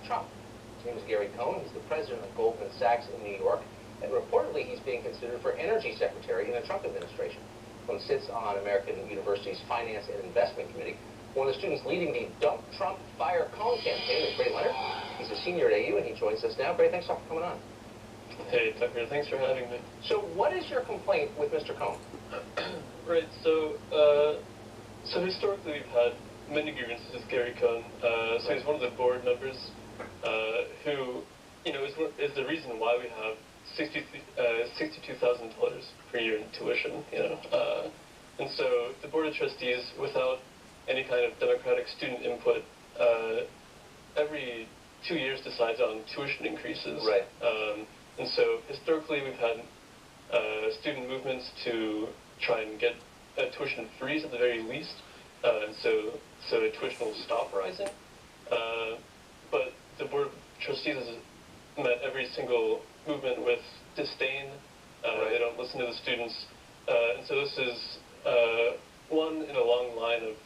Trump. His name is Gary Cohn. He's the president of Goldman Sachs in New York, and reportedly he's being considered for energy secretary in the Trump administration. Cohn sits on American University's Finance and Investment Committee. One of the students leading the Dump Trump, Fire Cohn campaign is Gray Leonard. He's a senior at AU, and he joins us now. Gray, thanks for coming on. Hey, Tucker, thanks for having me. So what is your complaint with Mr. Cohn? Right, so historically we've had many grievances with Gary Cohn. So he's one of the board members who, is the reason why we have $62,000 per year in tuition, and so the Board of Trustees, without any kind of democratic student input, every 2 years decides on tuition increases. Right. And so historically we've had student movements to try and get a tuition freeze at the very least, and so tuition will stop rising. But the Board of Trustees has met every single movement with disdain. They don't listen to the students. And so this is one in a long line of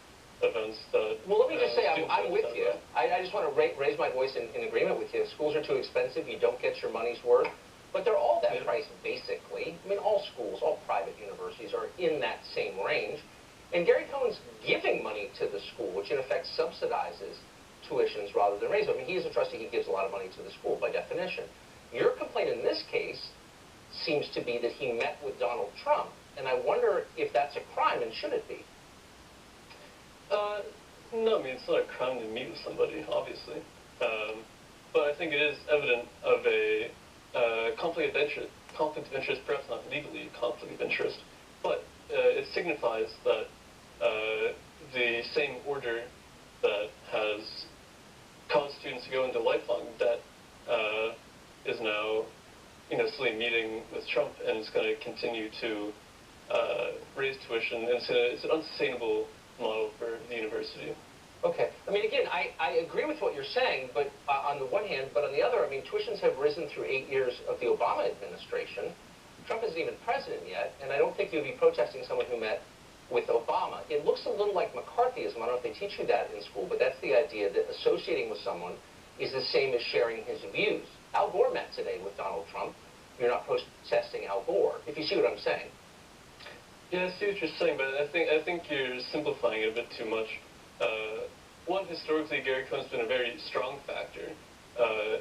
events that... Well, let me just say, I'm with you. I just want to raise my voice in agreement with you. Schools are too expensive. You don't get your money's worth. But they're all that price, basically. I mean, all schools, all private universities are in that same range. And Gary Cohn's giving money to the school, which in effect subsidizes tuitions rather than raise. I mean, he is a trustee. He gives a lot of money to the school by definition. Your complaint in this case seems to be that he met with Donald Trump. And I wonder if that's a crime, and should it be? No, I mean, it's not a crime to meet with somebody, obviously. But I think it is evident of a conflict of interest, perhaps not legally conflict of interest, but it signifies that the same order that has caused students to go into lifelong debt is now, slowly meeting with Trump, and it's going to continue to raise tuition. And it's an unsustainable model for the university. Okay. I mean, again, I agree with what you're saying, but on the one hand, but on the other, I mean, tuitions have risen through 8 years of the Obama administration. Trump isn't even president yet, and I don't think you'd be protesting someone who met with Obama. It looks a little like McCarthyism. I don't know if they teach you that in school, but that's the idea that associating with someone is the same as sharing his views. Al Gore met today with Donald Trump. You're not protesting Al Gore, if you see what I'm saying. Yeah, I see what you're saying, but I think you're simplifying it a bit too much. One, historically, Gary Cohn's been a very strong factor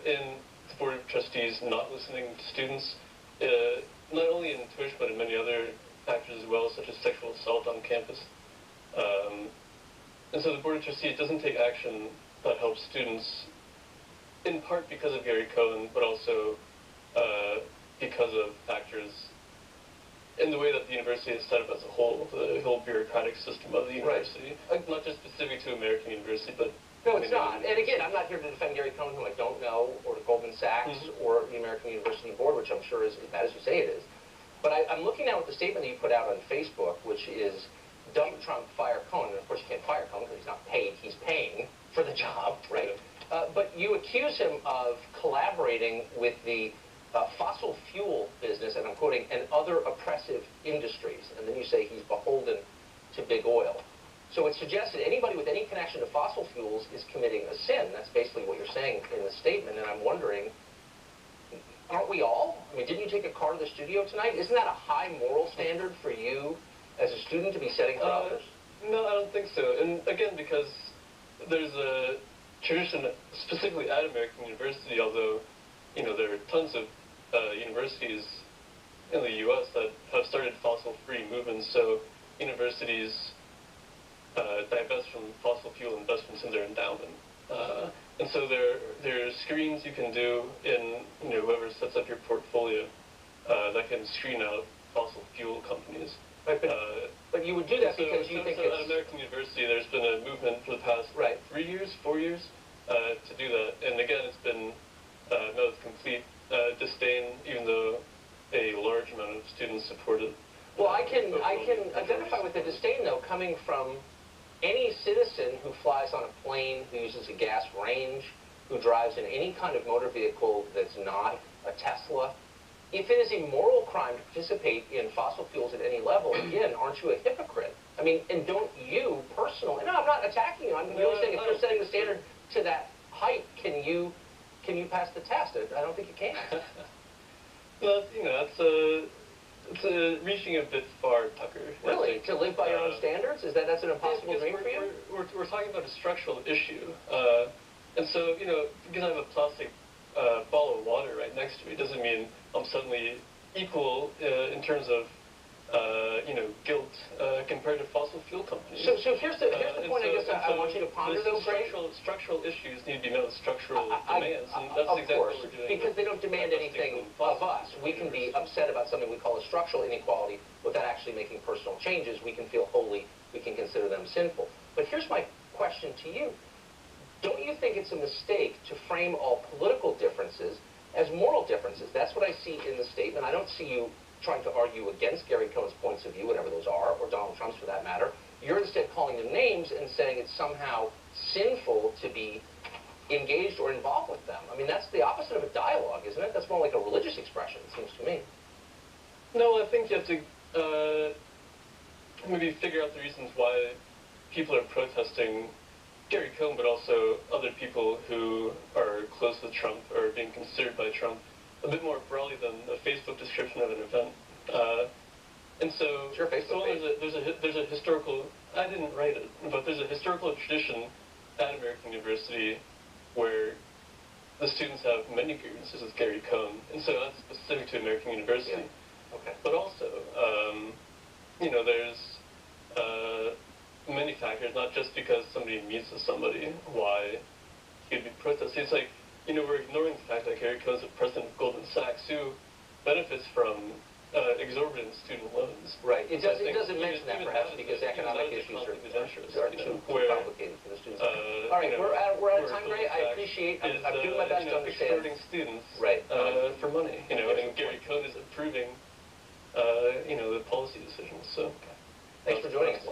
in the Board of Trustees not listening to students, not only in tuition, but in many other factors as well, such as sexual assault on campus. And so the Board of Trustees doesn't take action that helps students, in part because of Gary Cohn, but also because of factors in the way that the university is set up as a whole, the whole bureaucratic system of the university. Right. Not just specific to American University, but... No, it's not. And again, I'm not here to defend Gary Cohn, who I don't know, or the Goldman Sachs, or the American University Board, which I'm sure is as bad as you say it is. But I'm looking now at the statement that you put out on Facebook, which is, dump Trump, fire Cohn. And of course you can't fire Cohn because he's not paid. He's paying for the job, right? But you accuse him of collaborating with the fossil fuel business, and I'm quoting, and other oppressive industries. And then you say he's beholden to big oil. So it suggests that anybody with any connection to fossil fuels is committing a sin. That's basically what you're saying in the statement. And I'm wondering, aren't we all? I mean, didn't you take a car to the studio tonight? Isn't that a high moral standard for you as a student to be setting for others? No, I don't think so. And again, because there's a tradition, specifically at American University, although, there are tons of universities in the U.S. that have started fossil-free movements, so universities divest from fossil fuel investments in their endowment. And so there are screens you can do in, whoever sets up your portfolio that can screen out fossil fuel companies. Right, but you would do that because you think it's... At American University, there's been a movement for the past 4 years to do that. And again, it's been met with complete disdain, even though a large amount of students support it. Well, I can identify with the disdain, though, coming from any citizen who flies on a plane, who uses a gas range, who drives in any kind of motor vehicle that's not a Tesla. If it is a moral crime to participate in fossil fuels at any level, again, aren't you a hypocrite? I mean, and don't you personally, no, I'm not attacking you, I'm merely saying if you're setting the standard to that height, can you can you pass the test? I don't think you can. Well, you know, it's reaching a bit far, Tucker. Really? To live by your own standards? That's an impossible dream for you? We're talking about a structural issue. And so, you know, because I have a plastic bottle of water right next to me doesn't mean I'm suddenly equal in terms of, you know, guilt compared to fossil fuel companies. So here's the point I guess I want you to ponder, though, Gray. Structural issues need to be met with structural demands, and that's exactly what we're doing. Because they don't demand anything of us. We can be upset about something we call a structural inequality without actually making personal changes. We can feel holy. We can consider them sinful. But here's my question to you. Don't you think it's a mistake to frame all political differences as moral differences? That's what I see in the statement. I don't see you trying to argue against Gary Cohn's points of view, whatever those are, or Donald Trump's for that matter. You're instead calling them names and saying it's somehow sinful to be engaged or involved with them. I mean, that's the opposite of a dialogue, isn't it? That's more like a religious expression, it seems to me. No, I think you have to maybe figure out the reasons why people are protesting Gary Cohn, but also other people who are close with Trump or being considered by Trump a bit more broadly than a Facebook description of an event. And so, sure, there's a historical, I didn't write it, but there's a historical tradition at American University where the students have many grievances with Gary Cohn, and so that's specific to American University. Yeah. Okay. But also, you know, there's many factors, not just because somebody meets with somebody, why he'd be protesting. It's like, you know, we're ignoring the fact that Gary Cohn is the president of Goldman Sachs, who benefits from exorbitant student loans. Right. It doesn't mention that, perhaps, because economic issues are too complicated for the students. All right, we're out of time, Gray. I appreciate. I'm doing my best to understand. Extorting students, right, for money. You know, and Gary Cohn is approving, you know, the policy decisions. So, thanks for joining us.